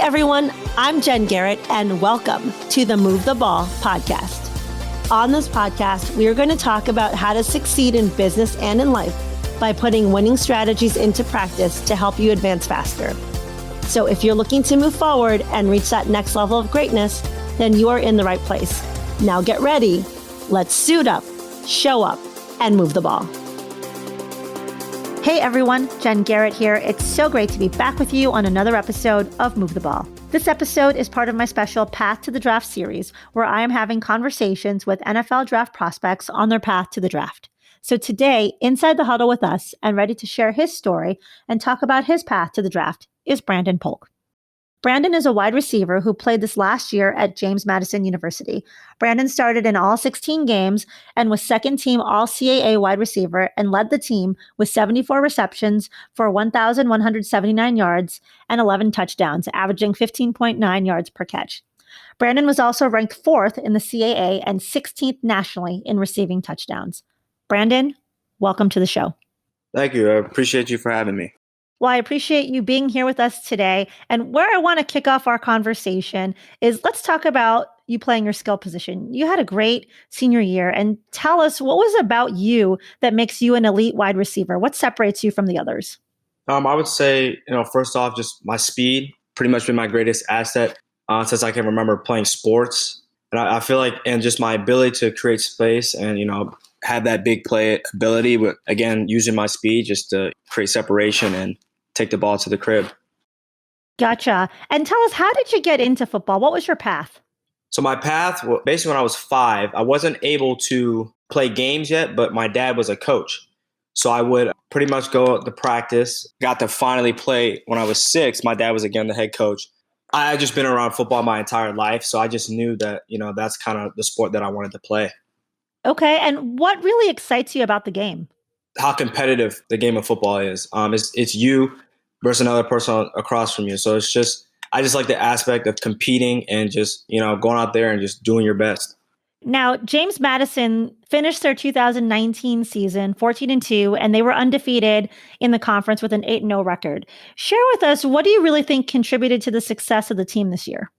everyone, I'm Jen Garrett, and welcome to the Move the Ball podcast. On this podcast, we are going to talk about how to succeed in business and in life by putting winning strategies into practice to help you advance faster. So if you're looking to move forward and reach that next level of greatness, then you are in the right place. Now get ready. Let's suit up, show up, and move the ball. Hey everyone, Jen Garrett here. It's so great to be back with you on another episode of Move the Ball. This episode is part of my special Path to the Draft series, where I am having conversations with NFL draft prospects on their path to the draft. So today, inside the huddle with us and ready to share his story and talk about his path to the draft is Brandon Polk. Brandon is a wide receiver who played this last year at James Madison University. Brandon started in all 16 games and was second team All-CAA wide receiver and led the team with 74 receptions for 1,179 yards and 11 touchdowns, averaging 15.9 yards per catch. Brandon was also ranked 4th in the CAA and 16th nationally in receiving touchdowns. Brandon, welcome to the show. Thank you. I appreciate you for having me. Well, I appreciate you being here with us today. And where I want to kick off our conversation is let's talk about you playing your skill position. You had a great senior year, and tell us what was about you that makes you an elite wide receiver? What separates you from the others? I would say, first off, just my speed, pretty much been my greatest asset since I can remember playing sports. And I feel like, and just my ability to create space and, have that big play ability, but again, using my speed just to create separation and take the ball to the crib. Gotcha. And tell us, how did you get into football? What was your path? So my path, basically when I was 5, I wasn't able to play games yet, but my dad was a coach. So I would pretty much go to practice, got to finally play when I was 6. My dad was again the head coach. I had just been around football my entire life. So I just knew that, that's kind of the sport that I wanted to play. Okay. And what really excites you about the game? How competitive the game of football is. It's you versus another person across from you. So I just like the aspect of competing and just, going out there and just doing your best. Now, James Madison finished their 2019 season 14-2, and they were undefeated in the conference with an 8-0 record. Share with us, what do you really think contributed to the success of the team this year?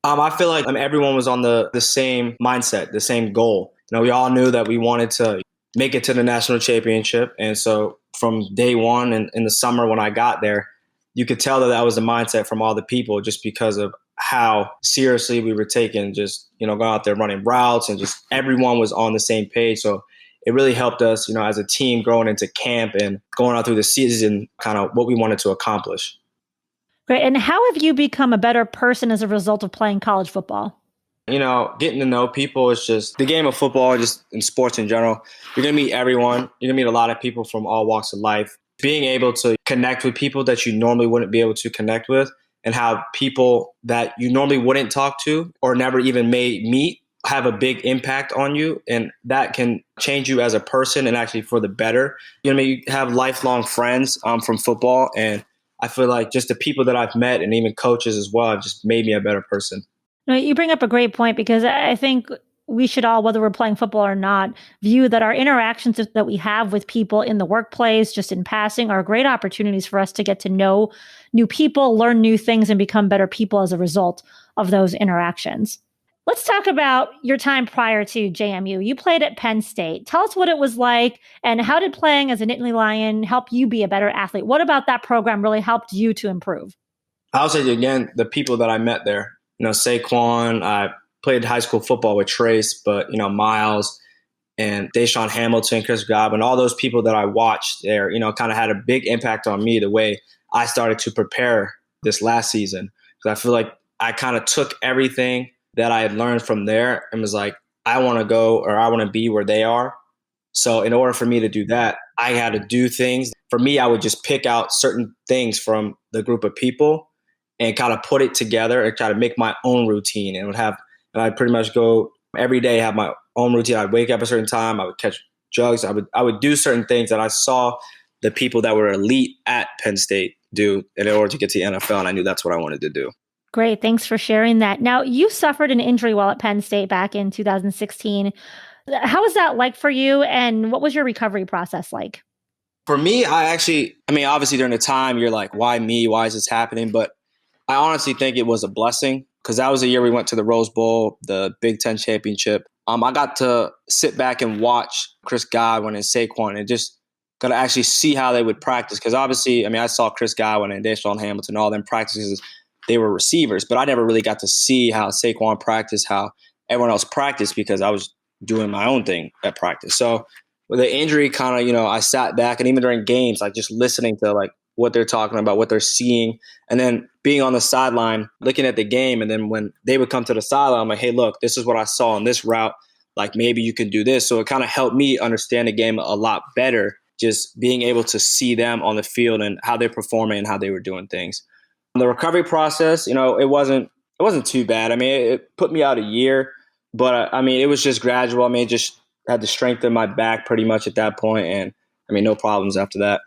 I feel like everyone was on the same mindset, the same goal. We all knew that we wanted to make it to the national championship. And so from day one and in the summer when I got there, you could tell that was the mindset from all the people just because of how seriously we were taking just, going out there running routes and just everyone was on the same page. So it really helped us, as a team growing into camp and going out through the season, kind of what we wanted to accomplish. Great. And how have you become a better person as a result of playing college football? Getting to know people is just the game of football, just in sports in general. You're going to meet everyone. You're going to meet a lot of people from all walks of life. Being able to connect with people that you normally wouldn't be able to connect with and how people that you normally wouldn't talk to or never even may meet have a big impact on you. And that can change you as a person and actually for the better. You have lifelong friends from football. And I feel like just the people that I've met and even coaches as well have just made me a better person. No, you bring up a great point because I think we should all, whether we're playing football or not, view that our interactions that we have with people in the workplace, just in passing, are great opportunities for us to get to know new people, learn new things, and become better people as a result of those interactions. Let's talk about your time prior to JMU. You played at Penn State. Tell us what it was like and how did playing as a Nittany Lion help you be a better athlete? What about that program really helped you to improve? I'll say again, the people that I met there. Saquon, I played high school football with Trace, but, Miles and Deshaun Hamilton, Chris Godwin, all those people that I watched there, kind of had a big impact on me the way I started to prepare this last season. Because I feel like I kind of took everything that I had learned from there and was like, I want to go or I want to be where they are. So in order for me to do that, I had to do things. For me, I would just pick out certain things from the group of people and kind of put it together and try to make my own routine. And I'd pretty much go every day, have my own routine. I'd wake up at a certain time. I would catch jugs. I would do certain things that I saw the people that were elite at Penn State do in order to get to the NFL. And I knew that's what I wanted to do. Great. Thanks for sharing that. Now, you suffered an injury while at Penn State back in 2016. How was that like for you? And what was your recovery process like? For me, obviously during the time, you're like, why me? Why is this happening? But I honestly think it was a blessing because that was the year we went to the Rose Bowl, the Big Ten championship. I got to sit back and watch Chris Godwin and Saquon and just got to actually see how they would practice. Because obviously, I mean, I saw Chris Godwin and Deshaun Hamilton, all them practices, they were receivers, but I never really got to see how Saquon practiced, how everyone else practiced because I was doing my own thing at practice. So with the injury, kind of, I sat back and even during games, like just listening to like what they're talking about, what they're seeing, and then being on the sideline, looking at the game. And then when they would come to the sideline, I'm like, hey, look, this is what I saw on this route. Like maybe you can do this. So it kind of helped me understand the game a lot better, just being able to see them on the field and how they're performing and how they were doing things. The recovery process, it wasn't too bad. I mean, it put me out a year, but I mean, it was just gradual. I mean, just had to strengthen my back pretty much at that point, and I mean, no problems after that.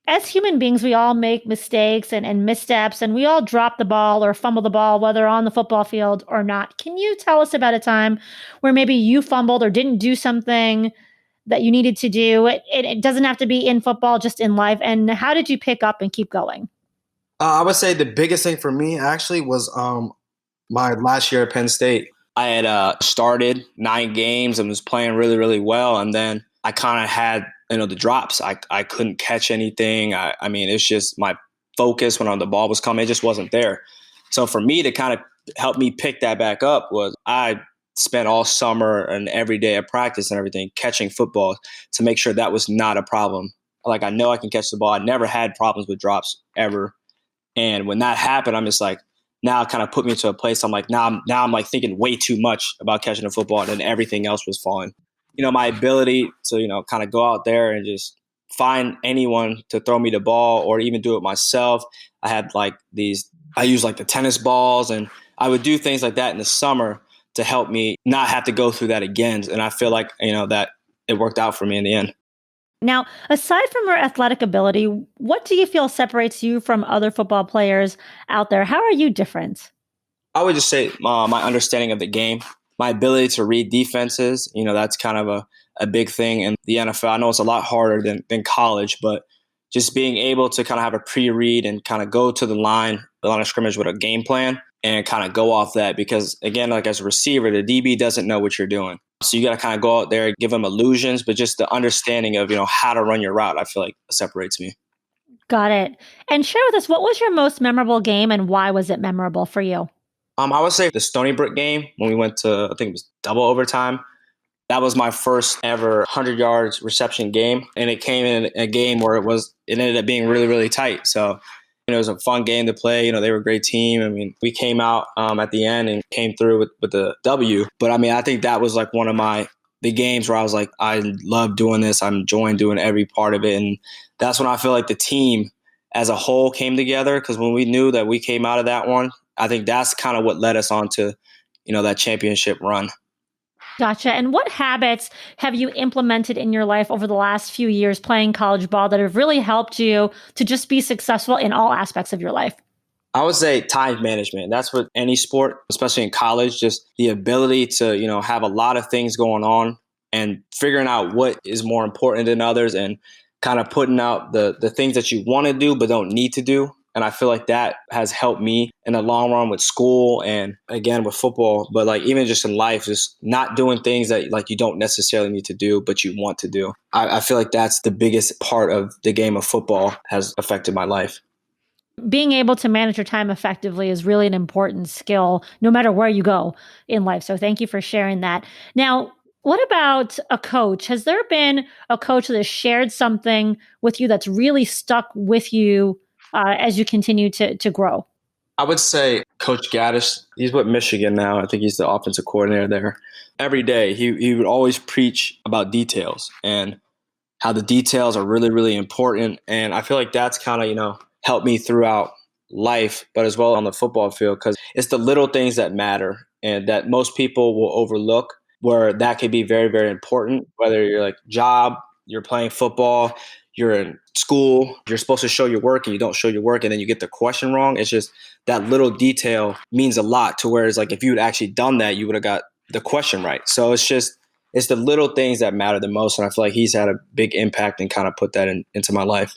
As human beings, we all make mistakes and missteps, and we all drop the ball or fumble the ball, whether on the football field or not. Can you tell us about a time where maybe you fumbled or didn't do something that you needed to do? It doesn't have to be in football, just in life. And how did you pick up and keep going? I would say the biggest thing for me actually was my last year at Penn State. I had started 9 games and was playing really, really well. And then I kind of had, the drops. I couldn't catch anything. I mean, it's just my focus when the ball was coming, it just wasn't there. So for me to kind of help me pick that back up was I spent all summer and every day at practice and everything catching football to make sure that was not a problem. Like I know I can catch the ball. I never had problems with drops ever. And when that happened, I'm just like, now it kind of put me to a place. I'm like, now I'm like thinking way too much about catching the football, and then everything else was falling. My ability to, kind of go out there and just find anyone to throw me the ball or even do it myself. I had I used like the tennis balls, and I would do things like that in the summer to help me not have to go through that again. And I feel like, that it worked out for me in the end. Now, aside from your athletic ability, what do you feel separates you from other football players out there? How are you different? I would just say my understanding of the game, my ability to read defenses, that's kind of a big thing in the NFL. I know it's a lot harder than college, but just being able to kind of have a pre-read and kind of go to the line of scrimmage with a game plan and kind of go off that. Because again, like as a receiver, the DB doesn't know what you're doing. So you got to kind of go out there, give them illusions, but just the understanding of, how to run your route, I feel like separates me. Got it. And share with us, what was your most memorable game and why was it memorable for you? I would say the Stony Brook game when we went to, I think it was double overtime. That was my first ever 100 yards reception game. And it came in a game where it ended up being really, really tight. So, it was a fun game to play. They were a great team. I mean, we came out at the end and came through with the W. But I mean, I think that was like one of the games where I was like, I love doing this. I'm enjoying doing every part of it. And that's when I feel like the team as a whole came together. Because when we knew that we came out of that one, I think that's kind of what led us on to, that championship run. Gotcha. And what habits have you implemented in your life over the last few years playing college ball that have really helped you to just be successful in all aspects of your life? I would say time management. That's what any sport, especially in college, just the ability to, have a lot of things going on and figuring out what is more important than others and kind of putting out the things that you want to do but don't need to do. And I feel like that has helped me in the long run with school and again with football, but like even just in life, just not doing things that like you don't necessarily need to do, but you want to do. I feel like that's the biggest part of the game of football has affected my life. Being able to manage your time effectively is really an important skill, no matter where you go in life. So thank you for sharing that. Now, what about a coach? Has there been a coach that has shared something with you that's really stuck with you as you continue to grow? I would say Coach Gaddis, he's with Michigan now. I think he's the offensive coordinator there. Every day, he would always preach about details and how the details are really, really important. And I feel like that's kind of, helped me throughout life, but as well on the football field, because it's the little things that matter and that most people will overlook, where that could be very, very important, whether you're like job, you're playing football, you're in school, you're supposed to show your work and you don't show your work and then you get the question wrong. It's just that little detail means a lot to where it's like if you had actually done that, you would have got the question right. So it's the little things that matter the most. And I feel like he's had a big impact and kind of put that into my life.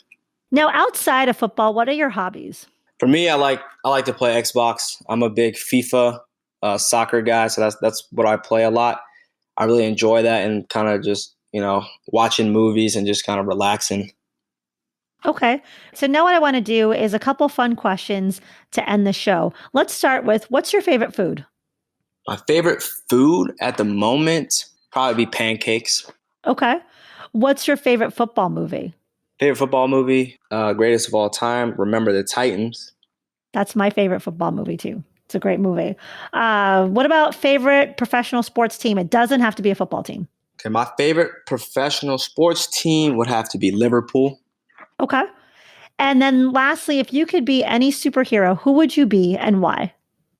Now, outside of football, what are your hobbies? For me, I like to play Xbox. I'm a big FIFA soccer guy, so that's what I play a lot. I really enjoy that and kind of just, watching movies and just kind of relaxing. Okay. So now what I want to do is a couple fun questions to end the show. Let's start with, what's your favorite food? My favorite food at the moment probably be pancakes. Okay. What's your favorite football movie? Favorite football movie, greatest of all time, Remember the Titans. That's my favorite football movie too. It's a great movie. What about favorite professional sports team? It doesn't have to be a football team. Okay, my favorite professional sports team would have to be Liverpool. Okay. And then lastly, if you could be any superhero, who would you be and why?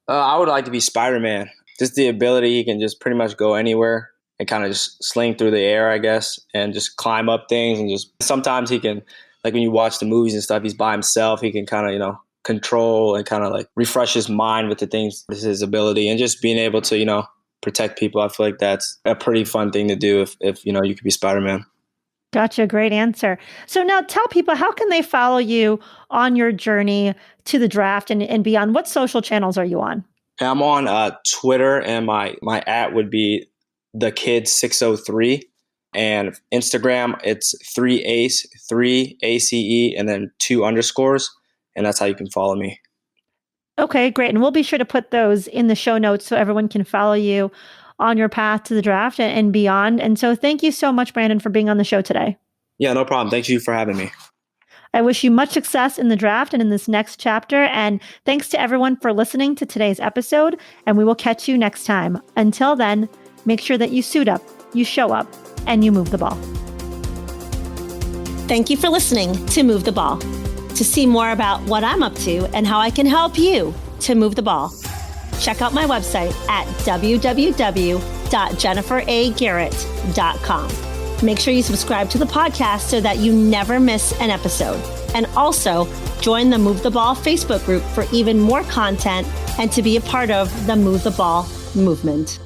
I would like to be Spider-Man. Just the ability, he can just pretty much go anywhere and kind of just sling through the air, I guess, and just climb up things. And just sometimes he can, like when you watch the movies and stuff, he's by himself. He can kind of, control and kind of like refresh his mind with the things, with his ability, and just being able to, protect people. I feel like that's a pretty fun thing to do if you could be Spider-Man. Gotcha. Great answer. So now tell people, how can they follow you on your journey to the draft and beyond? What social channels are you on? I'm on Twitter, and my @ would be thekid603, and Instagram, it's 3ace, 3ace, and then 2 underscores, and that's how you can follow me. Okay, great. And we'll be sure to put those in the show notes so everyone can follow you on your path to the draft and beyond. And so thank you so much, Brandon, for being on the show today. Yeah, no problem. Thank you for having me. I wish you much success in the draft and in this next chapter. And thanks to everyone for listening to today's episode. And we will catch you next time. Until then, make sure that you suit up, you show up, and you move the ball. Thank you for listening to Move the Ball. To see more about what I'm up to and how I can help you to move the ball, check out my website at www.jenniferagarrett.com. Make sure you subscribe to the podcast so that you never miss an episode. And also join the Move the Ball Facebook group for even more content and to be a part of the Move the Ball movement.